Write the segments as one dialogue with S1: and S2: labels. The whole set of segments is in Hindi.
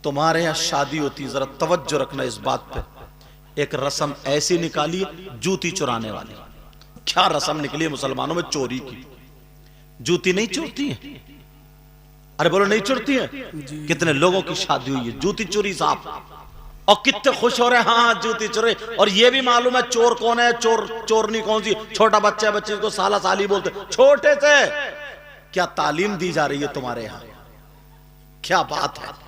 S1: तुम्हारे यहाँ शादी होती, जरा तवज्जो रखना इस बात पे, एक रस्म ऐसी निकाली जूती चुराने वाली। क्या रस्म निकली है मुसलमानों में चोरी की? जूती नहीं चुरती है? अरे बोलो नहीं चुरती है? कितने लोगों की शादी हुई है जूती चोरी साहब, और कितने खुश हो रहे हैं, हाँ जूती चोरी। और ये भी मालूम है चोर कौन है, चोरनी कौन सी। छोटा बच्चा है, बच्चे को साला साली बोलते छोटे से। क्या तालीम दी जा रही है तुम्हारे यहाँ? क्या बात है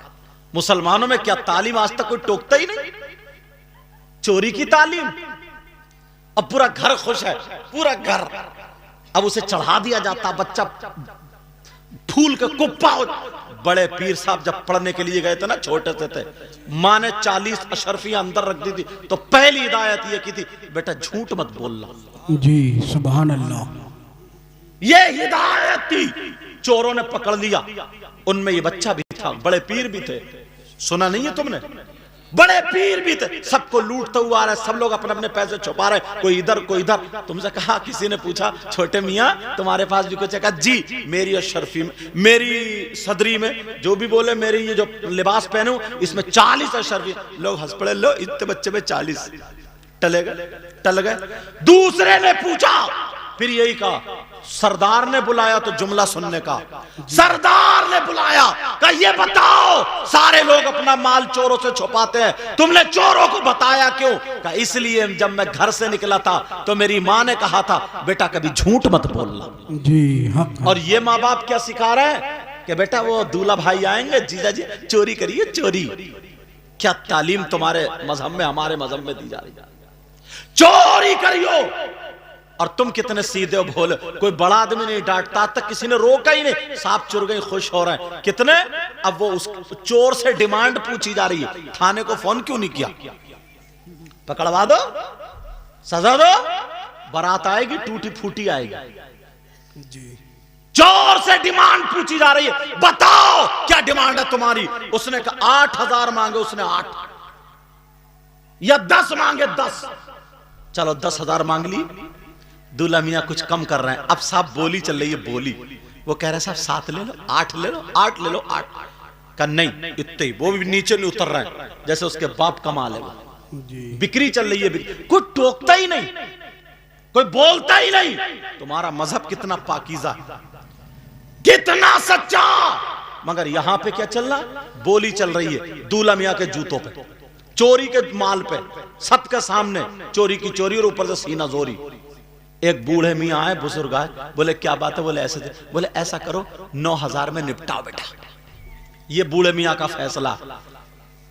S1: मुसलमानों में, क्या तालीम आज तक कोई टोकता ही नहीं? चोरी की तालीम। अब पूरा घर खुश है, पूरा घर। अब उसे चढ़ा दिया जाता, बच्चा फूल का कुप्पा हो। बड़े पीर साहब जब पढ़ने के लिए गए थे ना, छोटे से थे, मां ने 40 अशरफियां अंदर रख दी थी, तो पहली हिदायत ये की थी, बेटा झूठ मत बोलना।
S2: जी सुभान अल्लाह,
S1: ये हिदायत थी। चोरों ने पकड़ लिया, उनमें ये बच्चा भी था, बड़े पीर भी थे। सुना नहीं है तुमने? बड़े पीर भी थे, सबको लूटता हुआ आ रहा है, सब लोग अपने अपने पैसे छुपा रहे, कोई इधर कोई इधर। तुमसे कहा, किसी ने पूछा छोटे मियाँ तुम्हारे पास भी कुछ है? कहा जी मेरी अशरफी में, मेरी सदरी में, जो भी बोले, मेरी ये जो लिबास पहने हूं इसमें 40 अशरफी। लोग हंस पड़े, लो इतने बच्चे में 40 टल गए। दूसरे ने पूछा, फिर यही कहा, सरदार ने बुलाया तो जुमला सुनने का। सरदार ने बुलाया, कहा ये बताओ, सारे लोग अपना माल चोरों से छुपाते हैं, तुमने चोरों को बताया क्यों? कहा इसलिए जब मैं घर से निकला था तो मेरी माँ ने कहा था, बेटा कभी झूठ मत बोलना।
S2: जी हाँ।
S1: और ये माँ बाप क्या सिखा रहे हैं कि बेटा वो दूल्हा भाई आएंगे, जीजा जी चोरी करिए, चोरी। क्या तालीम तुम्हारे मजहब में, हमारे मजहब में दी जा रही है? चोरी करियो। और तुम कितने सीधे हो, भोले। कोई बड़ा आदमी नहीं डांटता, तक किसी ने रोका ही नहीं, सांप चुर गए, खुश हो रहे हैं कितने। अब वो उस चोर से डिमांड पूछी जा रही है, थाने को फोन क्यों नहीं किया? पकड़वा दो, सजा दो, बारात आएगी, टूटी फूटी आएगी। चोर से डिमांड पूछी जा रही है, बताओ क्या डिमांड है तुम्हारी? उसने कहा 8,000 मांगे, उसने 8 या 10 मांगे, 10। चलो 10,000 मांग ली। दूल्हा मियाँ कुछ कम कर रहे हैं, अब साहब बोली चल रही है, बोली। वो कह रहे हैं साहब 7 ले लो, 8 ले लो, 8 ले लो, 8 का नहीं, इतने ही। वो भी नीचे नहीं उतर रहे हैं, जैसे उसके बाप कमा ले। बिक्री चल रही है, कोई टोकता ही नहीं, कोई बोलता ही नहीं। तुम्हारा मजहब कितना पाकीज़ा, कितना सच्चा। मगर यहां पे क्या चल रहा? बोली चल रही है दूल्हा मियाँ के जूतों पे, चोरी के माल पे, सबके सामने चोरी की चोरी, और ऊपर से सीना जोरी। एक बूढ़े मियाँ आए, बुजुर्ग आए, बोले क्या बात है? बोले ऐसे थे। बोले ऐसा करो 9,000 में निपटाओ बेटा। ये बूढ़े मियाँ का फैसला।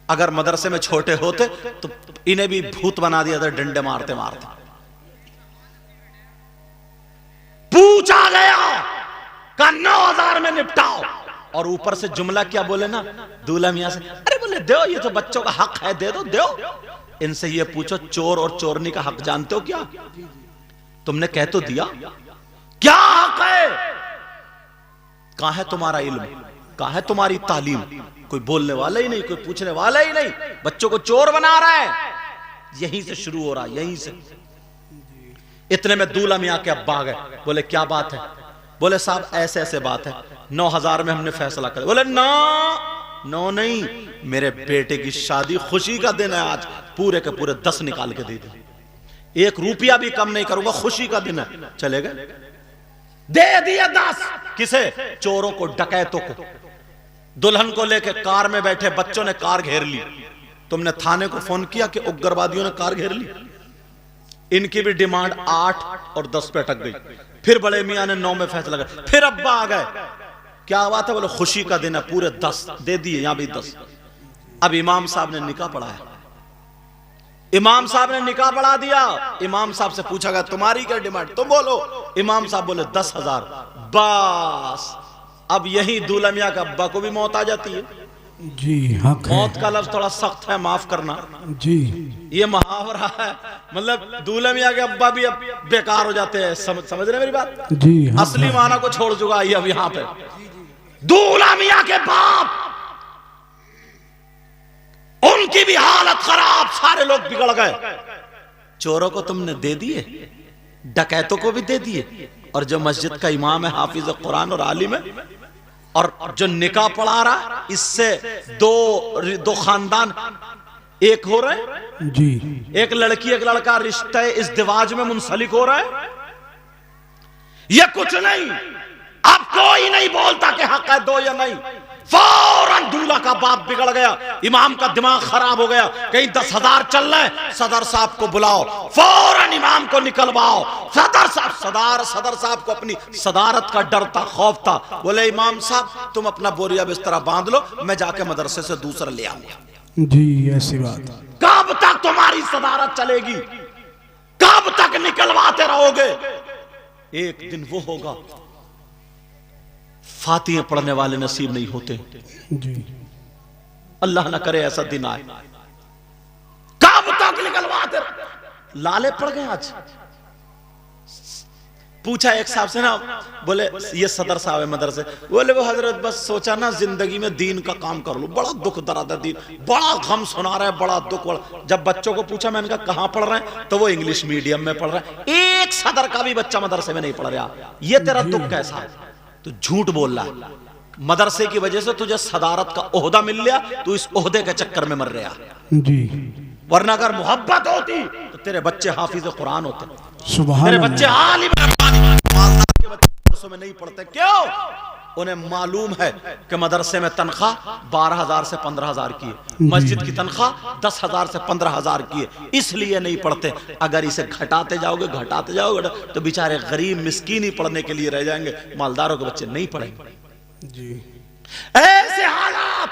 S1: अगर मदरसे में छोटे होते तो इन्हें भी भूत बना दिया था, डंडे मारते मारते। पूछा गया, कहा 9,000 में निपटाओ। और ऊपर से जुमला क्या बोले ना दूल्हा मियाँ से, अरे बोले दो, ये तो बच्चों का हक है, दे दो, दो। इनसे ये पूछो, चोर और चोरनी का हक जानते हो क्या? तुमने कह तो दिया, क्या हक है? कहां है तुम्हारा इल्म, कहां है तुम्हारी तालीम? कोई बोलने वाला ही नहीं, कोई पूछने वाला ही नहीं। बच्चों को चोर बना रहा है। यहीं से शुरू हो रहा है, यहीं से। इतने में दूल्हा मियाँ के अब्बा आ गए, बोले क्या बात है? बोले साहब ऐसे ऐसे बात है, 9,000 में हमने फैसला कर। बोले नो नहीं, मेरे बेटे की शादी, खुशी का दिन है आज, पूरे के पूरे 10 निकाल के दे दे, 1 रुपया भी कम नहीं करूंगा, खुशी का दिन है। चले गए, दे दिया 10। किसे? चोरों को, डकैतों को। दुल्हन को लेके कार में बैठे बच्चों ने कार घेर ली। तुमने थाने को फोन किया कि उग्रवादियों ने कार घेर ली? इनकी भी डिमांड 8 और 10 पे अटक गई। फिर बड़े मियाँ ने 9 में फैसला कर। फिर अब्बा आ गए, क्या बात है? बोले खुशी का दिन है, पूरे 10 दे दिए, यहां भी 10। अब इमाम साहब ने निकाह पढ़ाया, इमाम साहब ने निकाह पढ़ा दिया। इमाम साहब से पूछा गया तुम्हारी क्या डिमांड, तुम बोलो। इमाम साहब बोले 10,000। बस अब यही दूल्हा मियाँ का अब्बा को भी मौत आ जाती है।
S2: जी हाँ।
S1: मौत का लफ्ज थोड़ा सख्त है, माफ करना।
S2: जी
S1: ये मुहावरा है, मतलब दूल्हा मियाँ के अब्बा भी अब बेकार हो जाते हैं। समझ रहे मेरी बात?
S2: जी हाँ।
S1: असली माना को छोड़ चुका है अब यहाँ पे। दूल्हा मियाँ के बाप, उनकी भी हालत खराब, सारे लोग बिगड़ गए। चोरों को तुमने दे दिए, डकैतों को भी दे दिए, और जो मस्जिद का इमाम है, हाफिज कुरान और आलिम है, और जो निकाह पढ़ा रहा, इससे दो खानदान एक हो रहे।
S2: जी।
S1: एक लड़की एक लड़का रिश्ते इस दिवाज में मुंसलिक हो रहा है। ये कुछ नहीं, अब कोई नहीं बोलता कि हक है दो या नहीं, फौरन दूल्हा का बाप बिगड़ गया, इमाम का दिमाग खराब हो गया, कहीं 10,000 चल रहे, सदर साहब को बुलाओ, फौरन इमाम को निकलवाओ। सदर साहब को अपनी सदारत का डर था, खौफ था। बोले इमाम साहब तुम अपना बोरिया बिस्तरा बांध लो, मैं जाके मदरसे से दूसरा ले आऊंगा।
S2: जी ऐसी बात।
S1: कब तक तुम्हारी सदारत चलेगी, कब तक निकलवाते रहोगे? एक दिन वो होगा, फातिहा पढ़ने वाले नसीब नहीं होते।
S2: जी।
S1: अल्लाह ना करे ऐसा दिन आए। कब तक निकलवाते? लाले पड़ गए। आज पूछा एक साहब से ना, बोले ये सदर साहब है मदरसे, बोले वो हजरत बस सोचा ना जिंदगी में दीन का काम कर लो, बड़ा दुख दर्द है दीन, बड़ा गम सुना रहा है, बड़ा दुख। जब बच्चों को पूछा मैंने कहा कहां पढ़ रहे हैं, तो वो इंग्लिश मीडियम में पढ़ रहे हैं। एक सदर का भी बच्चा मदरसे में नहीं पढ़ रहा। ये तेरा दुख कैसा है? तो झूठ बोल रहा है। मदरसे की वजह से तुझे सदारत का ओहदा मिल गया, तू इस ओहदे के चक्कर में मर रहा।
S2: जी।
S1: वरना अगर मोहब्बत होती तो तेरे बच्चे हाफिज कुरान होते,
S2: सुभान
S1: तेरे
S2: अल्लाह।
S1: बच्चे आलिम मालदार के बच्चे मदरसों में नहीं पढ़ते। क्यों? उन्हें मालूम है कि मदरसे में तनख्वाह 12,000 से 15,000 की है, मस्जिद की तनख्वाह 10,000 से 15,000 की है, इसलिए नहीं पढ़ते। अगर इसे घटाते जाओगे तो बेचारे गरीब मिस्कीन ही पढ़ने के लिए रह जाएंगे, मालदारों के बच्चे नहीं पढ़ेंगे।
S2: जी।
S1: ऐसे हालात,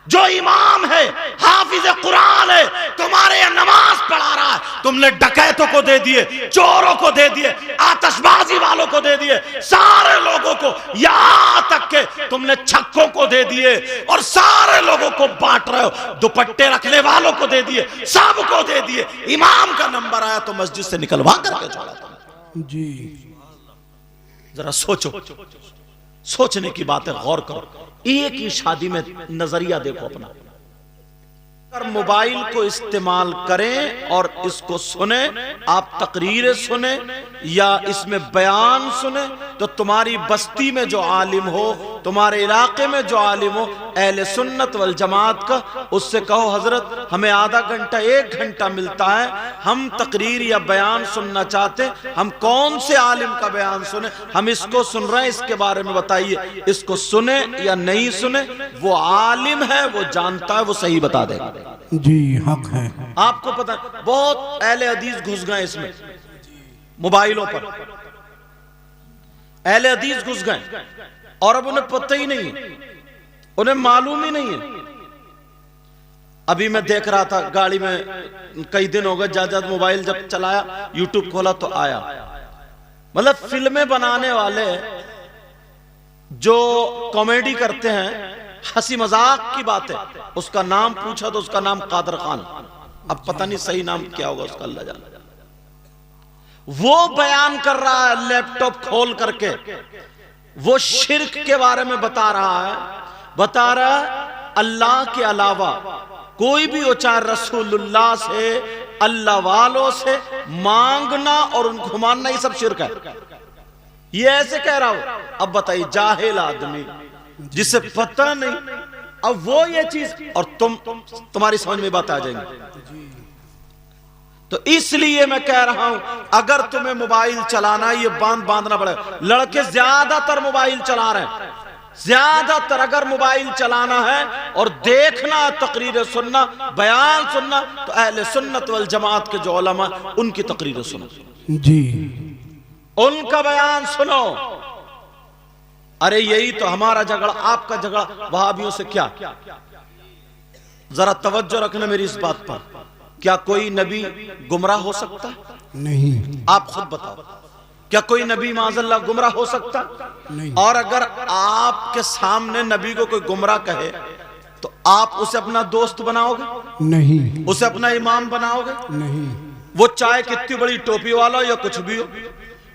S1: जो इमाम है हाफिज कुरान है, तुम्हारे यहाँ नमाज पढ़ा रहा है, तुमने डकैतों को दे दिए, चोरों को दे दिए, आतिशबाजी वालों को दे दिए, सारे लोगों को, यहां तक के तुमने छक्कों को दे दिए और सारे लोगों को बांट रहे हो, दुपट्टे रखने वालों को दे दिए, सबको दे दिए। इमाम का नंबर आया तो मस्जिद से निकलवा करके छोड़ा तुम।
S2: जी।
S1: जरा सोचो, सोचने की बात है, गौर करो। एक ही शादी में नजरिया देखो अपना। अगर मोबाइल को इस्तेमाल करें और इसको सुने, आप तकरीरें सुने या इसमें बयान सुने, तो तुम्हारी बस्ती में जो आलिम हो, तुम्हारे इलाके में जो आलिम हो अहले सुन्नत वल जमात का, उससे कहो हजरत हमें आधा घंटा 1 घंटा मिलता है, हम तकरीर या बयान सुनना चाहते, हम कौन से आलिम का बयान सुने, हम इसको सुन रहे हैं, इसके बारे में बताइए, इसको सुने या नहीं सुने, वो आलिम है, वो जानता है, वो सही बता देगा।
S2: जी हक है।
S1: आपको पता, बहुत अहले हदीस घुस गए इसमें, मोबाइलों पर अहले हदीस घुस गए और अब उन्हें पता ही नहीं है, उन्हें मालूम ही नहीं है। अभी मैं देख रहा था गाड़ी में, कई दिन हो गए, ज्यादा मोबाइल जब चलाया, यूट्यूब खोला तो आया, मतलब फिल्में बनाने वाले जो कॉमेडी करते हैं, हंसी मजाक की बात है, उसका नाम पूछा तो उसका नाम कादर खान, अब पता नहीं सही नाम क्या होगा उसका, अल्लाह जाने। वो बयान कर रहा है लैपटॉप खोल करके, वो शिर्क के बारे में बता रहा है अल्लाह के अलावा कोई भी हो, चाहे रसूलुल्लाह से, अल्लाह वालों से मांगना और उनको मानना, ये सब शिर्क है। ये ऐसे कह रहा हूं। अब बताइए, जाहिल आदमी जिसे पता नहीं, अब वो ये चीज, और तुम्हारी समझ में बात आ जाएंगी। तो इसलिए मैं कह रहा हूं, अगर तुम्हें मोबाइल चलाना, ये बांधना पड़ेगा। लड़के ज्यादातर मोबाइल चला रहे हैं, ज्यादातर अगर मोबाइल चलाना है और देखना, तकरीरें सुनना, बयान सुनना, तो अहले सुन्नत वल जमात के जो उलमा, उनकी तकरीरें सुनो
S2: जी,
S1: उनका बयान सुनो। अरे यही तो हमारा झगड़ा, आपका झगड़ा वहाबियों से क्या? जरा तवज्जो रखना मेरी इस बात पर। क्या कोई नबी गुमराह हो सकता?
S2: नहीं।
S1: आप खुद बताओ, क्या कोई नबी माज़अल्लाह गुमराह हो सकता?
S2: नहीं।
S1: और अगर आपके सामने नबी को कोई गुमराह कहे तो आप उसे अपना दोस्त बनाओगे?
S2: नहीं।
S1: उसे अपना इमाम बनाओगे?
S2: नहीं।
S1: वो चाहे कितनी बड़ी टोपी वाला हो या कुछ भी हो,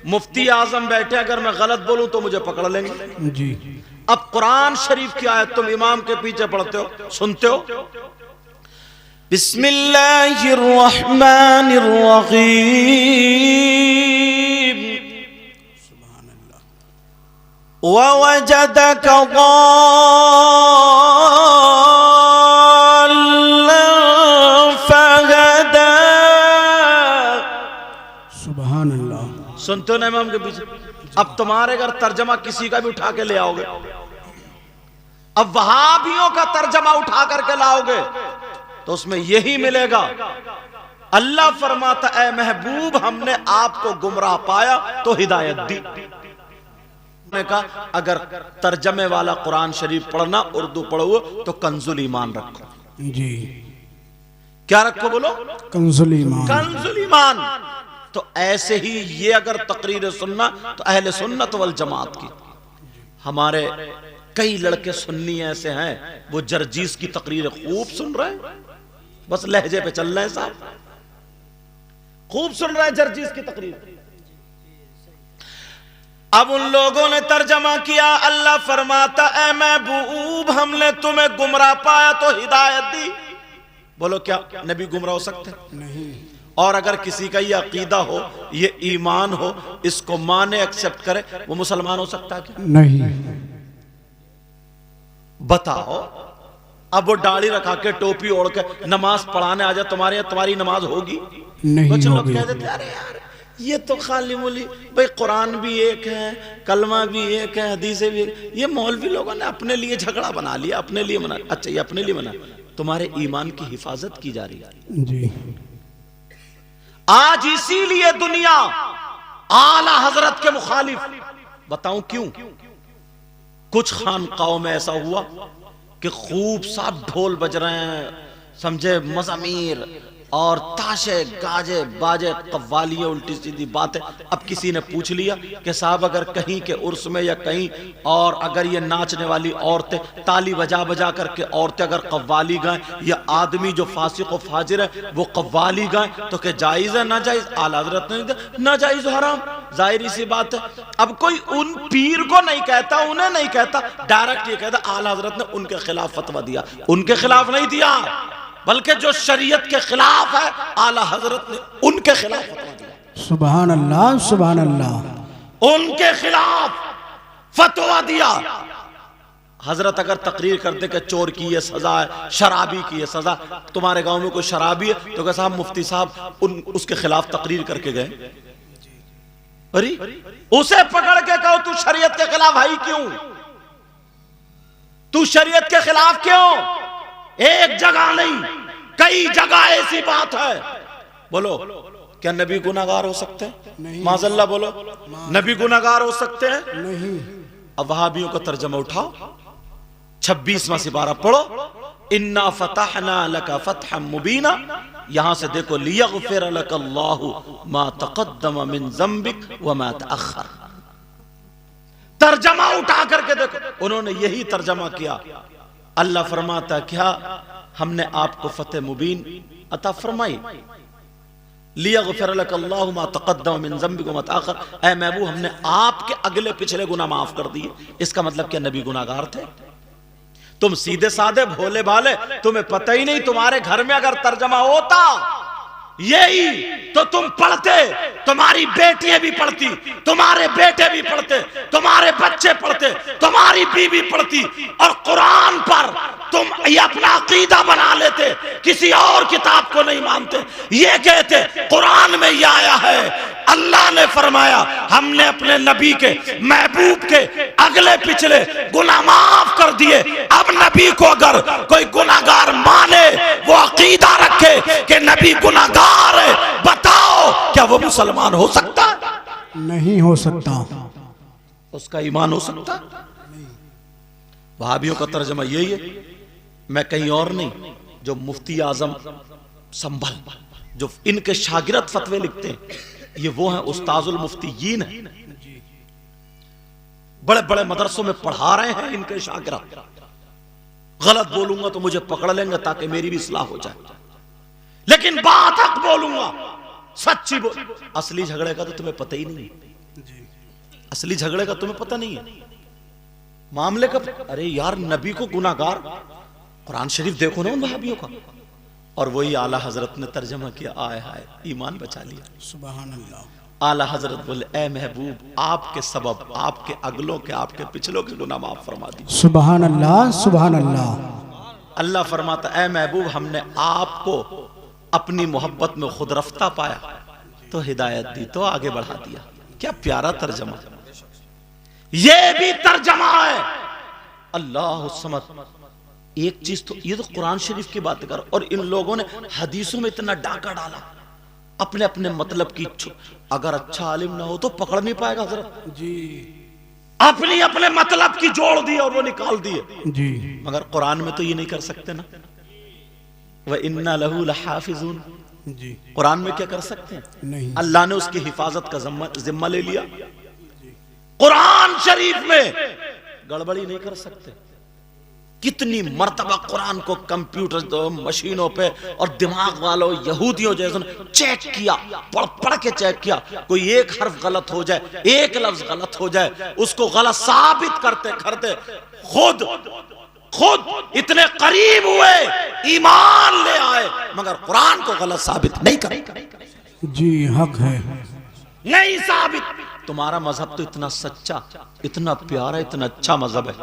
S1: मुफ्ती आजम बैठे, अगर मैं गलत बोलूं तो मुझे पकड़ लेंगे।
S2: जी।
S1: अब कुरान शरीफ की आयत तुम इमाम के पीछे पढ़ते हो, सुनते हो, बिस्मिल्लाहिर्रहमानिर्रहीम, ववजदक फहदा।
S2: सुभान अल्लाह।
S1: सुनते हो ना इमाम के पीछे? अब तुम्हारे घर तर्जमा किसी का भी उठा के ले आओगे, अब वहाबियों का तर्जमा उठा करके लाओगे तो उसमें यही मिलेगा। अल्लाह फरमाता ऐ महबूब हमने आपको गुमराह पाया तो हिदायत दी। ने कहा अगर तर्जमे वाला कुरान शरीफ पढ़ना उर्दू पढ़ो तो कंजुल ईमान रखो।
S2: जी
S1: क्या रखो बोलो?
S2: कंजुल ईमान।
S1: कंजुल ईमान। तो ऐसे ही ये अगर तकरीर सुनना तो अहले सुन्नत वल जमात की। हमारे कई लड़के सुन्नी ऐसे हैं वो जरजीस की तकरीर खूब सुन रहे हैं, बस लहजे पे चल रहे हैं साहब, खूब सुन रहे हैं जरजीस की तकरीर। अब उन लोगों ने तर्जमा किया, अल्लाह फरमाता ऐ महबूब हमने तुम्हें गुमराह पाया तो हिदायत दी। बोलो क्या नबी गुमराह हो सकते?
S2: नहीं।
S1: और अगर किसी का ये अकीदा हो, ये ईमान हो, इसको माने एक्सेप्ट करे, वो मुसलमान हो सकता है क्या?
S2: नहीं।
S1: बताओ। अब वो दाढ़ी रखा के टोपी ओढ़ के नमाज पढ़ाने आ जाए तुम्हारे यहाँ, तुम्हारी नमाज होगी?
S2: नहीं
S1: कुछ लोग
S2: होगी।
S1: कह देते अरे यार ये तो खाली मूली, भाई कुरान भी एक है, कलमा भी एक है, हदीसें भी एक। ये मौलवी लोगों ने अपने लिए झगड़ा बना लिया, अपने लिए बना। अच्छा ये अपने लिए बना, तुम्हारे ईमान की हिफाजत की जा रही है।
S2: जी
S1: आज इसीलिए दुनिया आला हजरत के मुखालिफ। बताऊं क्यों? कुछ खानकाओं में ऐसा हुआ कि खूब सा ढोल बज रहे हैं, समझे, मज़ामीर और ताशे गाजे बाजे कव्वालियां, उल्टी सीधी बातें। अब किसी ने पूछ लिया कि साहब अगर कहीं के उर्स में या कहीं और अगर ये नाचने वाली औरतें ताली बजा बजा करके औरतें अगर कव्वाली गाएं, या आदमी जो फासिक व फाजिर है वो कव्वाली गाएं, तो क्या जायज है ना जायज? आला हज़रत ने ना जायज हराम, जाहिर सी बात है। अब कोई उन पीर को नहीं कहता, उन्हें नहीं कहता, डायरेक्ट ये कहता आला हज़रत ने उनके खिलाफ फतवा दिया। उनके खिलाफ नहीं दिया, बल्कि जो शरीयत के खिलाफ है आला हजरत ने उनके खिलाफ फतवा दिया।
S2: सुभान अल्लाह, सुभान अल्लाह।
S1: उनके खिलाफ फतवा दिया। हजरत अगर तकरीर करते कि चोर की ये सजा है, शराबी की ये सजा, तुम्हारे गांव में कोई शराबी है तो क्या साहब मुफ्ती साहब उसके खिलाफ तकरीर करके गए? अरे उसे पकड़ के कहो तू शरीयत के खिलाफ आई क्यों? तू शरीयत के खिलाफ क्यों? एक जगह नहीं, कई जगह ऐसी बात है। बोलो क्या नबी गुनाहगार हो सकते हैं? माज़अल्लाह बोलो, नबी गुनाहगार हो सकते हैं?
S2: नहीं।
S1: अब वहाबियों का तर्जमा उठाओ, 26वां सिपारा पढ़ो, इन्ना फतहना लका फतहम मुबीना। यहां से देखो लियगफिर लकल्लाहु मा तक़द्दम मिन ज़म्बिक व मा तअख़्ख़र। तर्जमा उठा करके देखो, उन्होंने यही तर्जमा किया। अल्लाह फरमाता क्या हमने आपको फतेह मुबीन अता फरमाई। लियगफिर लकल्लाहु मा तक़द्दम मिन ज़म्बिक व मा तअख़्ख़र, ऐ महबूब हमने आपके अगले पिछले गुनाह माफ कर दिए। इसका मतलब क्या नबी गुनाहगार थे? तुम सीधे साधे भोले भाले, तुम्हें पता ही नहीं। तुम्हारे घर में अगर तर्जमा होता यही तो तुम पढ़ते, तुम्हारी बेटियां भी पढ़ती, तुम्हारे बेटे भी पढ़ते, तुम्हारे बच्चे पढ़ते, तुम्हारी बीवी पढ़ती, और कुरान पर तुम ये अपना अकीदा बना लेते, किसी और किताब को नहीं मानते। ये कहते कुरान में ये आया है, अल्लाह ने फरमाया हमने अपने नबी के महबूब के अगले पिछले गुनाह माफ कर दिए। अब नबी को अगर कोई गुनाहगार माने, वो अकीदा रखे कि नबी गुनाहगार है, बताओ क्या वो मुसलमान हो सकता?
S2: नहीं हो सकता।
S1: उसका ईमान हो सकता? वहाबियों का तर्जमा यही है, मैं कहीं और नहीं। जो मुफ्ती आजम संभल, जो इनके शागिर्द फतवे लिखते हैं, ये वो हैं उस्ताजुल मुफ्तीयीन है, बड़े बड़े मदरसों में पढ़ा रहे हैं इनके शागिर्द। गलत बोलूंगा तो मुझे पकड़ लेंगे ताकि मेरी भी इस्लाह हो जाए, लेकिन बात हक बोलूंगा, सच्ची बोल। असली झगड़े का तो तुम्हें पता ही नहीं, असली झगड़े का तुम्हें पता नहीं है, मामले का। अरे यार नबी को गुनाहगार, कुरान शरीफ देखो ना उन वहाबियों का, और वही आला हजरत ने तर्जमा किया, आए हाय ईमान बचा लिया।
S2: सुभान अल्लाह।
S1: आला हजरत बोले, ए महबूब, आपके सबब आपके अगलों के आपके पिछलों के गुनाह माफ फरमा दी।
S2: सुभान अल्लाह सुभान अल्लाह।
S1: अल्लाह फरमाता, ए महबूब, हमने आपको अपनी मोहब्बत में खुद रफ्ता पाया तो हिदायत दी, तो आगे बढ़ा दिया। क्या प्यारा तर्जमा, ये भी तर्जमा है। अल्लाह समद। एक चीज तो ये तो कुरान शरीफ की बात कर, और इन लोगों ने हदीसों में इतना डाका डाला अपने अपने मतलब की। अगर अच्छा आलिम ना हो तो पकड़ नहीं पाएगा हजरत
S2: जी,
S1: अपनी अपने मतलब की जोड़ दी और वो निकाल दिए
S2: जी।
S1: मगर कुरान में तो ये नहीं कर सकते ना। वह इन्ना लहू लहाफिजून,
S2: जी
S1: कुरान में क्या कर सकते हैं?
S2: नहीं।
S1: अल्लाह ने उसकी हिफाजत का जिम्मा ले लिया। कुरान शरीफ में गड़बड़ी नहीं कर सकते। कितनी मर्तबा कुरान को कंप्यूटर मशीनों पे और दिमाग वालों यहूदियों जैसे चेक किया, पढ़ के चेक किया। कोई एक हर्फ गलत हो जाए, एक लफ्ज गलत हो जाए, उसको गलत साबित करते करते खुद इतने करीब हुए, ईमान ले आए, मगर कुरान को गलत साबित नहीं करे।
S2: जी हक है,
S1: नहीं साबित। तुम्हारा मजहब तो इतना सच्चा, इतना प्यारा, इतना अच्छा मजहब है,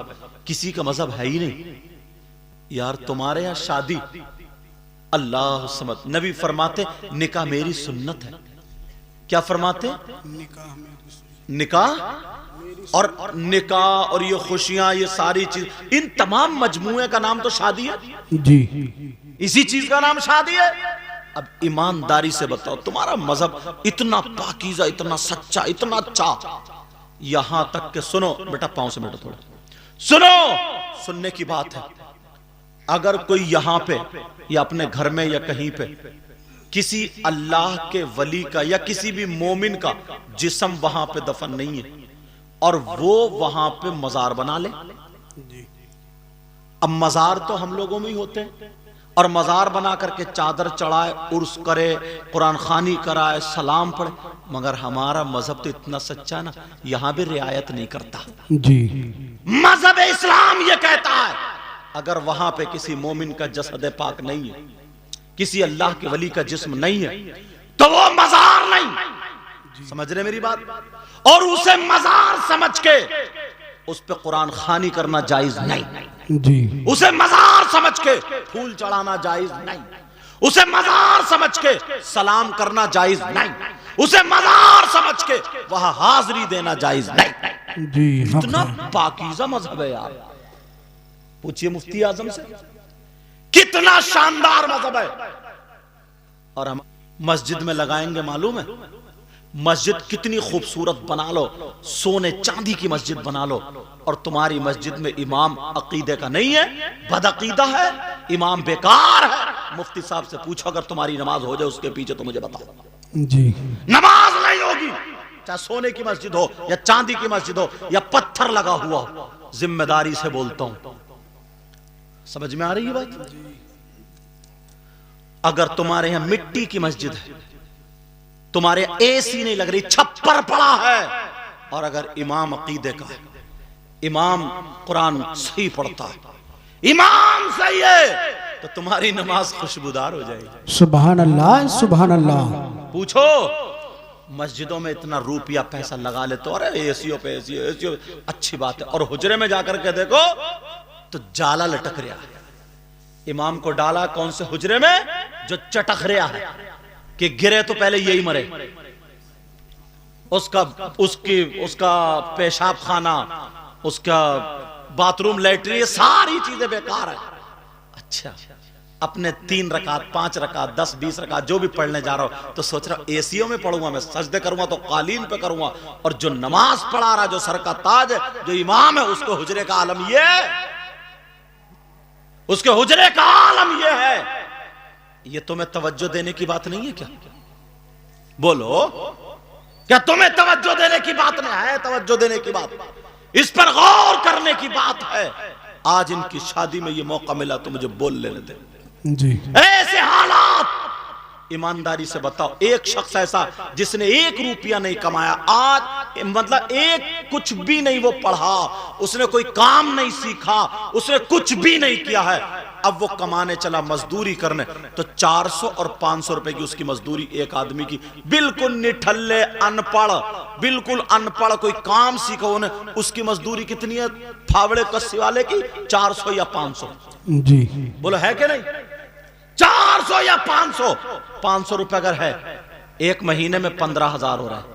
S1: किसी का मजहब है ही नहीं यार। तुम्हारे यहां शादी, अल्लाह समझ, नबी फरमाते निकाह मेरी सुन्नत है। क्या फरमाते? निकाह और निकाह और ये खुशियां, ये सारी चीज, इन तमाम मजमूए का नाम तो शादी है
S2: जी।
S1: इसी चीज का नाम शादी है। अब ईमानदारी से बताओ, तुम्हारा मजहब इतना पाकीज़ा, इतना सच्चा, इतना अच्छा, यहां तक के सुनो बेटा, पांव से बेटा थोड़ा सुनो, सुनने की बात है। अगर कोई यहां पे या अपने घर में या कहीं पे किसी अल्लाह के वली का या किसी भी मोमिन का जिस्म वहां पे दफन नहीं है और वो वहां पे मजार बना ले। अब मजार तो हम लोगों में ही होते हैं, और मजार बना करके चादर चढ़ाए, उर्स करे, कुरान खानी कराए, सलाम पढ़े, मगर हमारा मजहब तो इतना सच्चा ना, यहां भी रियायत नहीं करता
S2: जी।
S1: मजहब इस्लाम ये कहता है अगर वहां पे किसी मोमिन का जसद पाक नहीं है, किसी अल्लाह के वली का जिस्म नहीं है, तो वो मजार नहीं। समझ रहे मेरी बात? और उसे मजार समझ के उस पे कुरान खानी करना जायज नहीं
S2: जी।
S1: उसे मजार समझ के फूल चढ़ाना जायज नहीं, उसे मजार समझ के सलाम करना जायज नहीं, उसे मजार समझ के वहां हाजिरी देना जायज नहीं।
S2: जी
S1: इतना पाकीज़ा मजहब है यार। पूछिए मुफ्ती आजम से, कितना शानदार मजहब है। और हम मस्जिद में लगाएंगे, मालूम है मस्जिद कितनी खूबसूरत बना लो, सोने चांदी की मस्जिद बना लो, और तुम्हारी मस्जिद में इमाम अकीदे का नहीं है, बदअकीदा है, इमाम बेकार है। मुफ्ती साहब से पूछो अगर तुम्हारी नमाज हो जाए उसके पीछे तो मुझे बताओ।
S2: जी।
S1: नमाज नहीं होगी, चाहे सोने की मस्जिद हो या चांदी की मस्जिद हो या पत्थर लगा हुआ हो। जिम्मेदारी से बोलता हूं, समझ में आ रही है बात? अगर तुम्हारे यहां मिट्टी की मस्जिद है, तुम्हारे एसी नहीं लग रही, छप्पर पड़ा है, और अगर इमाम अकीदे का है, इमाम कुरान सही पढ़ता है, इमाम सही है, तो तुम्हारी नमाज खुशबूदार हो जाएगी।
S2: सुभान अल्लाह सुभान अल्लाह।
S1: पूछो मस्जिदों में इतना रुपया पैसा लगा ले तो, अरे एसीओ पे एसीओ, अच्छी बात है, और हुजरे में जाकर के देखो तो जाला लटक रहा है। इमाम को डाला कौन से हुजरे में? जो चटक रहा है कि गिरे तो पहले यही मरे, उसका पेशाब खाना, उसका बाथरूम, लैट्रिन, ये सारी चीजें बेकार है। अच्छा, अपने 3 रकात 5 रकात 10 20 रकात जो भी पढ़ने जा रहा हूं तो सोच रहा हूं एसीओ में पढ़ूंगा, मैं सजदे करूंगा तो कालीन पे करूंगा, और जो नमाज पढ़ा रहा, जो सर का ताज है, जो इमाम है, उसको हुजरे का आलम ये है, उसके हुजरे का आलम ये है। ये तुम्हें तवज्जो देने की बात नहीं है क्या? बोलो, क्या तुम्हें तवज्जो देने की बात नहीं है? तवज्जो देने की बात, इस पर गौर करने की बात है। आज इनकी शादी में ये मौका मिला तो मुझे बोल लेने दे।
S2: जी।
S1: ऐसे हालात, ईमानदारी से बताओ, एक शख्स ऐसा जिसने 1 रुपया नहीं कमाया, आज मतलब एक कुछ भी नहीं वो पढ़ा, उसने कोई काम नहीं सीखा, उसने कुछ भी नहीं किया है, अब वो कमाने चला, मजदूरी करने, तो 400 और 500 रुपए की उसकी मजदूरी एक आदमी की। बिल्कुल निठल्ले, अनपढ़, बिल्कुल अनपढ़, कोई काम सीखो उन्हें, उसकी मजदूरी कितनी है फावड़े कस्सी वाले की? 400 या 500?
S2: जी
S1: बोलो है कि नहीं? 400 या 500? 500 रुपए अगर है, एक महीने में 15,000 हो रहा है।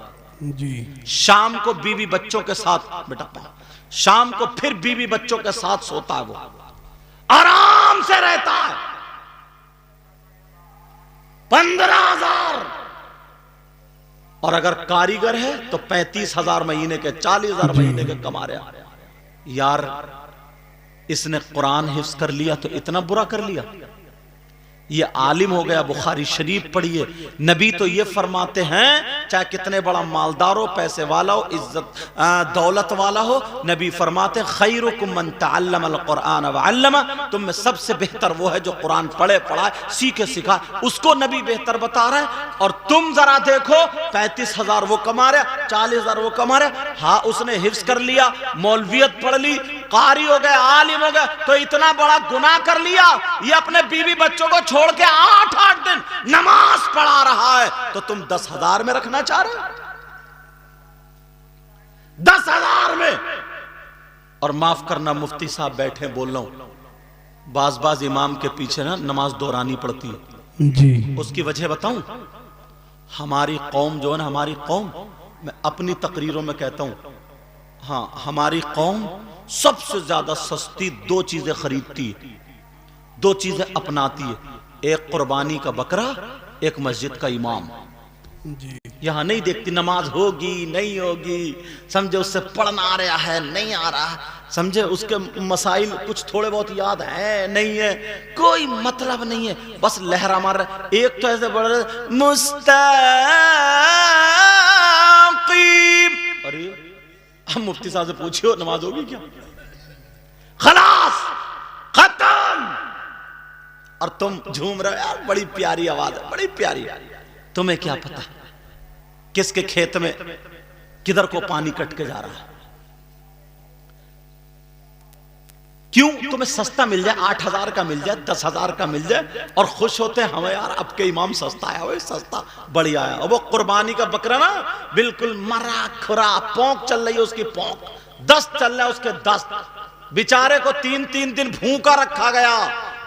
S2: जी
S1: शाम को बीवी बच्चों के साथ, बेटा शाम को फिर बीवी बच्चों के साथ सोता है, वो आराम से रहता है। 15,000। और अगर कारीगर है तो 35,000 महीने के, 40,000 महीने के कमा रहे। यार इसने कुरान हिफ्ज कर लिया तो इतना बुरा कर लिया, ये आलिम हो गया। बुखारी शरीफ पढ़िए, नबी तो ये फरमाते हैं, चाहे कितने बड़ा मालदार हो, पैसे वाला हो, इज्जत दौलत वाला हो, नबी फरमाते खैरुकुम मन तअल्लमल कुरान व अल्लमा, तुम में सबसे बेहतर वो है जो कुरान पढ़े, पढ़ाए, सीखे, सिखा। उसको नबी बेहतर बता रहा है। और तुम जरा देखो, 35,000 वो कमा रहे, 40,000 वो कमा रहे। हाँ उसने हिफ्ज कर लिया, मौलवियत पढ़ ली, कारी हो गए, आलिम हो गए, तो इतना बड़ा गुनाह कर लिया। ये अपने बीवी बच्चों को छोड़ के 8-8 दिन नमाज पढ़ा रहा है, तो तुम 10,000 में रखना चाह रहे हो? 10,000 में। और माफ करना मुफ्ती साहब बैठे बोल रहा हूं, बाज इमाम के पीछे ना नमाज दोहरानी पड़ती है।
S2: जी
S1: उसकी वजह बताऊं? हमारी कौम जो है ना, हमारी कौम, मैं अपनी तकरीरों में कहता हूं, हाँ हमारी कौम सबसे ज्यादा सस्ती 2 चीजें खरीदती है, 2 चीजें अपनाती है, एक कुर्बानी का बकरा, एक मस्जिद का इमाम।
S2: जी
S1: यहां नहीं देखती नमाज होगी नहीं होगी, समझे उससे पढ़ना आ रहा है नहीं आ रहा, समझे उसके मसाइल कुछ थोड़े बहुत याद है नहीं है, कोई मतलब नहीं है, बस लहरा मार रहा। एक तो ऐसे बड़े मुस्तकीम, अरे हम मुफ्ती साहब से पूछियो नमाज होगी क्या? खलास, खत्म। और तुम झूम रहे हो, यार बड़ी प्यारी आवाज है, बड़ी प्यारी। तुम्हें क्या पता किसके खेत में किधर को पानी कट के जा रहा है? क्यों? तुम्हें सस्ता मिल जाए, 8,000 का मिल जाए, 10,000 का मिल जाए, और खुश होते हैं हमें, यार अब के इमाम सस्ता आया, वही सस्ता बढ़िया आया। और वो कुर्बानी का बकरा ना बिल्कुल मरा खुरा, पोंक चल रही है उसकी, पोंक 10 चल रहा है उसके 10, बेचारे को 3-3 दिन भूखा रखा गया।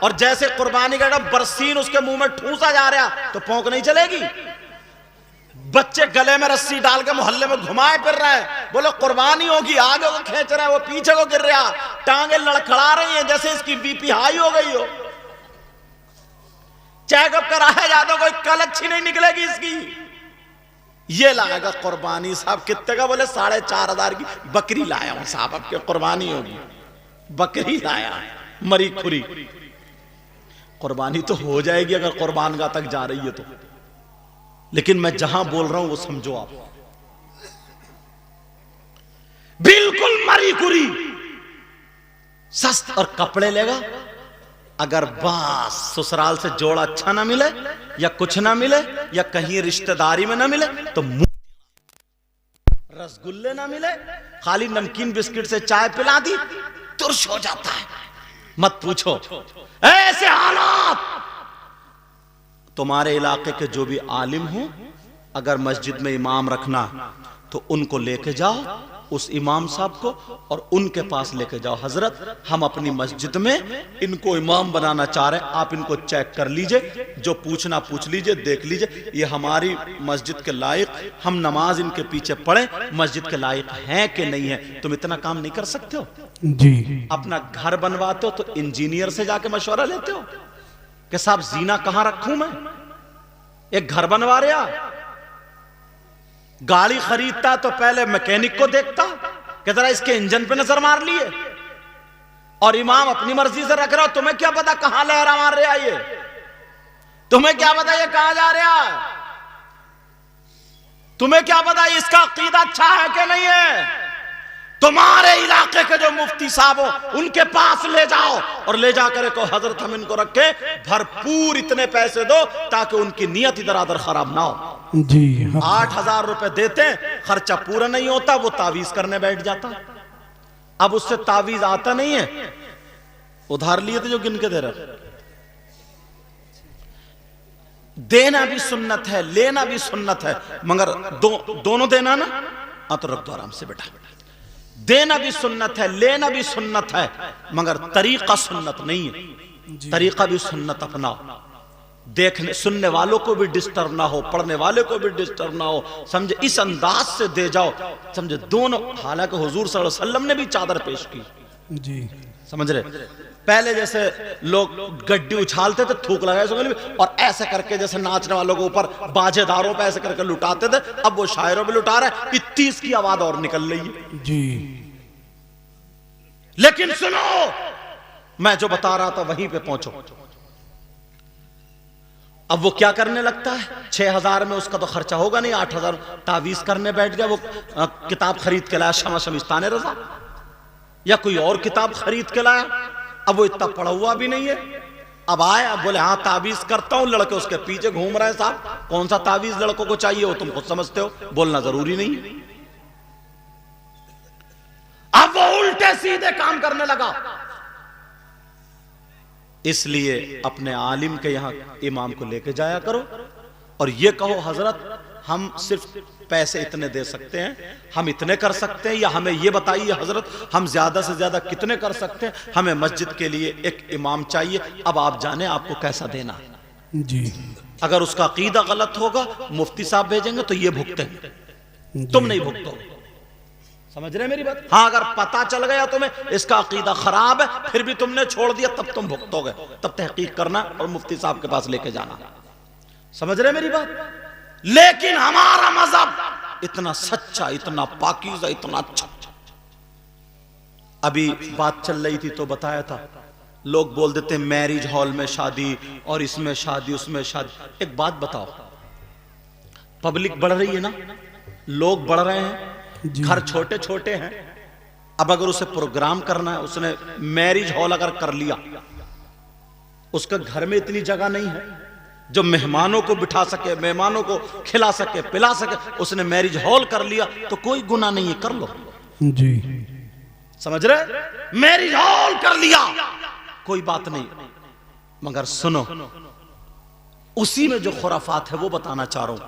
S1: और जैसे कुर्बानी का बरसीन उसके मुंह में ठूसा जा रहा, तो पोंक नहीं चलेगी। बच्चे गले में रस्सी डाल के मोहल्ले में घुमाए फिर रहे हैं, बोलो कुर्बानी होगी, आगे को खींच रहा है, वो पीछे को गिर रहा, टांगे लड़खड़ा रही हैं जैसे इसकी बीपी हाई हो गई हो। चेकअप कराया जाता, कोई कल अच्छी नहीं निकलेगी इसकी। ये लाएगा कुर्बानी साहब, कितने का? बोले 4,500 की बकरी लाया हूं साहब, आपके कुर्बानी होगी। बकरी लाया मरी खुरी, कुर्बानी तो हो जाएगी अगर कुर्बानगाह तक जा रही है तो। लेकिन मैं जहां बोल रहा हूं वो समझो आप, बिल्कुल मरी खुरी सस्त। और कपड़े लेगा, अगर बस ससुराल से जोड़ा अच्छा ना मिले, या कुछ ना मिले, या कहीं रिश्तेदारी में ना मिले, तो रसगुल्ले ना मिले, खाली नमकीन बिस्किट से चाय पिला दी, तुर्श हो जाता है। मत पूछो, ऐसे हालात। तुम्हारे इलाके के जो भी आलिम हो, अगर मस्जिद में इमाम रखना तो उनको लेके जाओ, उस इमाम साहब को, और उनके पास लेके जाओ, हजरत हम अपनी मस्जिद में इनको इमाम बनाना चाह रहे हैं, आप इनको चेक कर लीजिए, जो पूछना पूछ लीजिए, देख लीजिए ये हमारी मस्जिद के लायक, हम नमाज इनके पीछे पढ़े, मस्जिद के लायक हैं कि नहीं है। तुम इतना काम नहीं कर सकते हो?
S2: जी
S1: अपना घर बनवाते हो तो इंजीनियर से जाके मशवरा लेते हो कि साहब जीना कहां रखूं मैं? एक घर बनवा रहा, गाड़ी खरीदता तो पहले मैकेनिक को देखता कि जरा इसके इंजन पे नजर मार लिए, और इमाम अपनी मर्जी से रख रहा हो, तुम्हें क्या पता कहां लहरा मार रहा है ये? तुम्हें क्या पता ये कहां जा रहा है? तुम्हें क्या पता इसका अकीदा अच्छा है कि नहीं है? तुम्हारे इलाके के जो मुफ्ती साहब हो उनके पास ले जाओ, और ले जाकर को हजरत हम इनको रखे, भरपूर इतने पैसे दो ताकि उनकी नियत इधर उधर खराब ना हो।
S2: जी
S1: 8,000 रुपए देते, खर्चा पूरा नहीं होता, वो तावीज करने बैठ जाता। अब उससे तावीज आता नहीं है, उधार लिए थे जो गिन के दे रहे। देना भी सुन्नत है, लेना भी सुन्नत है, मगर दोनों देना ना। हाँ तो रख दो आराम से बेटा। देना भी सुन्नत है, लेना भी सुन्नत है, मगर तरीका सुन्नत नहीं है। तरीका भी सुन्नत अपनाओ। देखने सुनने वालों को भी डिस्टर्ब ना हो, पढ़ने वाले को भी डिस्टर्ब ना हो, समझे, इस अंदाज से दे जाओ, समझे, दोनों। हालांकि हुजूर सल्लल्लाहु अलैहि वसल्लम ने भी चादर पेश की
S2: जी,
S1: समझ रहे। पहले जैसे लोग गड्डी उछालते थे, थूक लगाए और ऐसे करके जैसे नाचने वालों को ऊपर बाजेदारों पे ऐसे करके लुटाते थे, अब वो शायरों पे लुटा रहे हैं, 30 की आवाज और निकल रही है
S2: जी।
S1: लेकिन सुनो, मैं जो बता रहा था वहीं पे पहुंचो। अब वो क्या करने लगता है, 6000 में उसका तो खर्चा होगा नहीं, 8000 तावीज करने बैठ गया। वो किताब खरीद के लाया, शमा शमिस्तान रजा, या कोई और किताब खरीद के लाया। अब वो इतना पढ़ा हुआ भी नहीं है। अब आए, अब बोले हाँ तावीज करता हूं, लड़के उसके पीछे घूम रहे हैं। साहब कौन सा तावीज लड़कों को चाहिए वो तुम खुद समझते हो, बोलना जरूरी नहीं। अब वो उल्टे सीधे काम करने लगा। इसलिए अपने आलिम के यहां इमाम को लेके जाया करो और ये कहो हजरत हम सिर्फ पैसे इतने दे सकते हैं, हम इतने कर सकते हैं, या हमें ये बताइए हजरत हम ज्यादा से ज्यादा कितने कर सकते हैं, हमें मस्जिद के लिए एक इमाम चाहिए, अब आप जाने आपको कैसा देना है
S2: जी।
S1: अगर उसका अकीदा गलत होगा मुफ्ती साहब भेजेंगे तो ये भुगतेंगे, तुम नहीं भुगतोगे। समझ रहे मेरी बात? हाँ, अगर पता चल गया तुम्हें इसका अकीदा खराब है फिर भी तुमने छोड़ दिया तब तुम भुगतोगे, तब तहकीक करना और मुफ्ती साहब के पास लेके जाना। समझ रहे मेरी बात? लेकिन हमारा मजहब इतना सच्चा, इतना पाकीज़ा, इतना अच्छा। अभी बात चल रही थी तो बताया था, लोग बोल देते मैरिज हॉल में शादी और इसमें शादी उसमें शादी। एक बात बताओ, पब्लिक बढ़ रही है ना, लोग बढ़ रहे हैं, घर छोटे छोटे हैं। अब अगर उसे प्रोग्राम करना है, उसने मैरिज हॉल अगर कर लिया, उसका घर में इतनी जगह नहीं है जो मेहमानों को बिठा सके, मेहमानों को खिला सके, पिला सके, उसने मैरिज हॉल कर लिया तो कोई गुनाह नहीं है, कर लो
S2: जी।
S1: समझ रहे? मैरिज हॉल कर लिया कोई बात नहीं, मगर सुनो उसी में जो खुराफात है वो बताना चाह रहा हूं।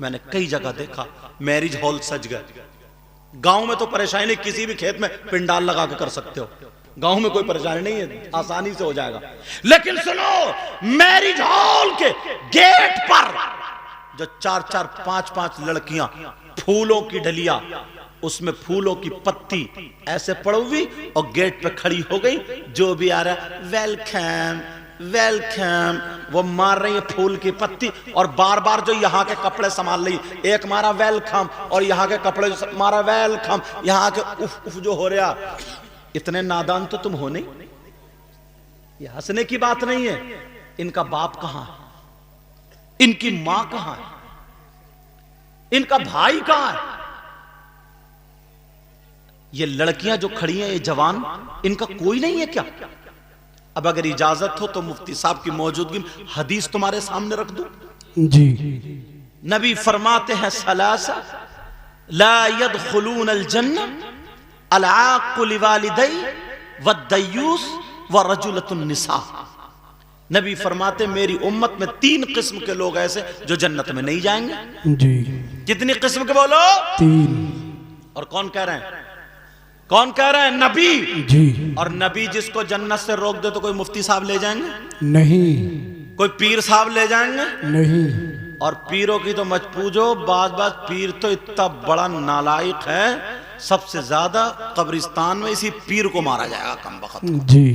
S1: मैंने कई जगह देखा मैरिज हॉल सज गए। गांव में तो परेशानी नहीं, किसी भी खेत में पिंडाल लगा के कर सकते हो, गांव में कोई परेशानी नहीं है, आसानी से हो जाएगा। लेकिन सुनो, मैरिज हॉल के गेट पर जो 4-4, 5-5 लड़कियां, फूलों की डलिया, उसमें फूलों की पत्ती ऐसे पड़ी और गेट पे खड़ी हो गई, जो भी आ रहा है वेलकम वेलकम, वो मार रही है फूल की पत्ती और बार बार जो यहाँ के कपड़े संभाल रही, एक मारा वेलकम और यहाँ के कपड़े मारा वेलकम, यहाँ के उफ उफ जो हो रहा। इतने नादान तो तुम हो नहीं, ये हंसने की बात नहीं है। इनका बाप कहां है, इनकी मां कहां है, इनका भाई कहां है? ये लड़कियां जो खड़ी हैं, ये जवान, इनका कोई नहीं है क्या? अब अगर इजाजत हो तो मुफ्ती साहब की मौजूदगी में हदीस तुम्हारे सामने रख दूं
S2: जी।
S1: नबी फरमाते हैं सलासा ला यदखुलून अल जन्नह अल आक़ु लिवालिदै वद्दयूस व रजुलतुन निसा। नबी फरमाते मेरी उम्मत में 3 किस्म के लोग ऐसे जो जन्नत में नहीं जाएंगे
S2: जी।
S1: कितनी किस्म के बोलो?
S2: 3।
S1: और कौन कह रहे हैं? कौन कह रहे हैं? नबी
S2: जी।
S1: और नबी जिसको जन्नत से रोक दे तो कोई मुफ्ती साहब ले जाएंगे?
S2: नहीं।
S1: कोई पीर साहब ले जाएंगे?
S2: नहीं।
S1: और पीरों की तो मत पूछो, बाज पीर तो इतना बड़ा नालायक है, सबसे ज्यादा कब्रिस्तान में इसी पीर को मारा जाएगा कम वक्त।
S2: जी।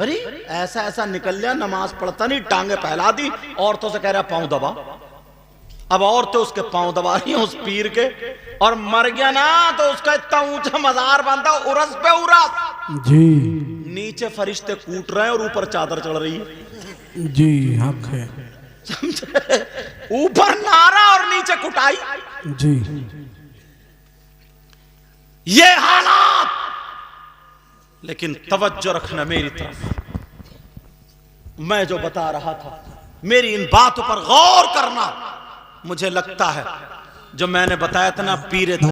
S1: अरे ऐसा ऐसा निकल लिया, नमाज पढ़ता नहीं, टांगे फैला दी, औरतों से कह रहा पांव दबा। अब औरतें उसके पांव दबा रही हैं उस पीर के, और मर गया ना तो उसका इतना ऊंचा मजार बनता, उरस पे उरस
S2: जी।
S1: नीचे फरिश्ते कूट रहे हैं और ऊपर चादर चढ़ रही है।
S2: जी हक है।
S1: समझे? ऊपर नारा और नीचे कुटाई।
S2: जी।
S1: ये हालात, लेकिन तवज्जो रखना मेरी तरफ, मैं जो बता रहा था मेरी इन बातों पर गौर करना। मुझे लगता है जो मैंने बताया था ना, पीरे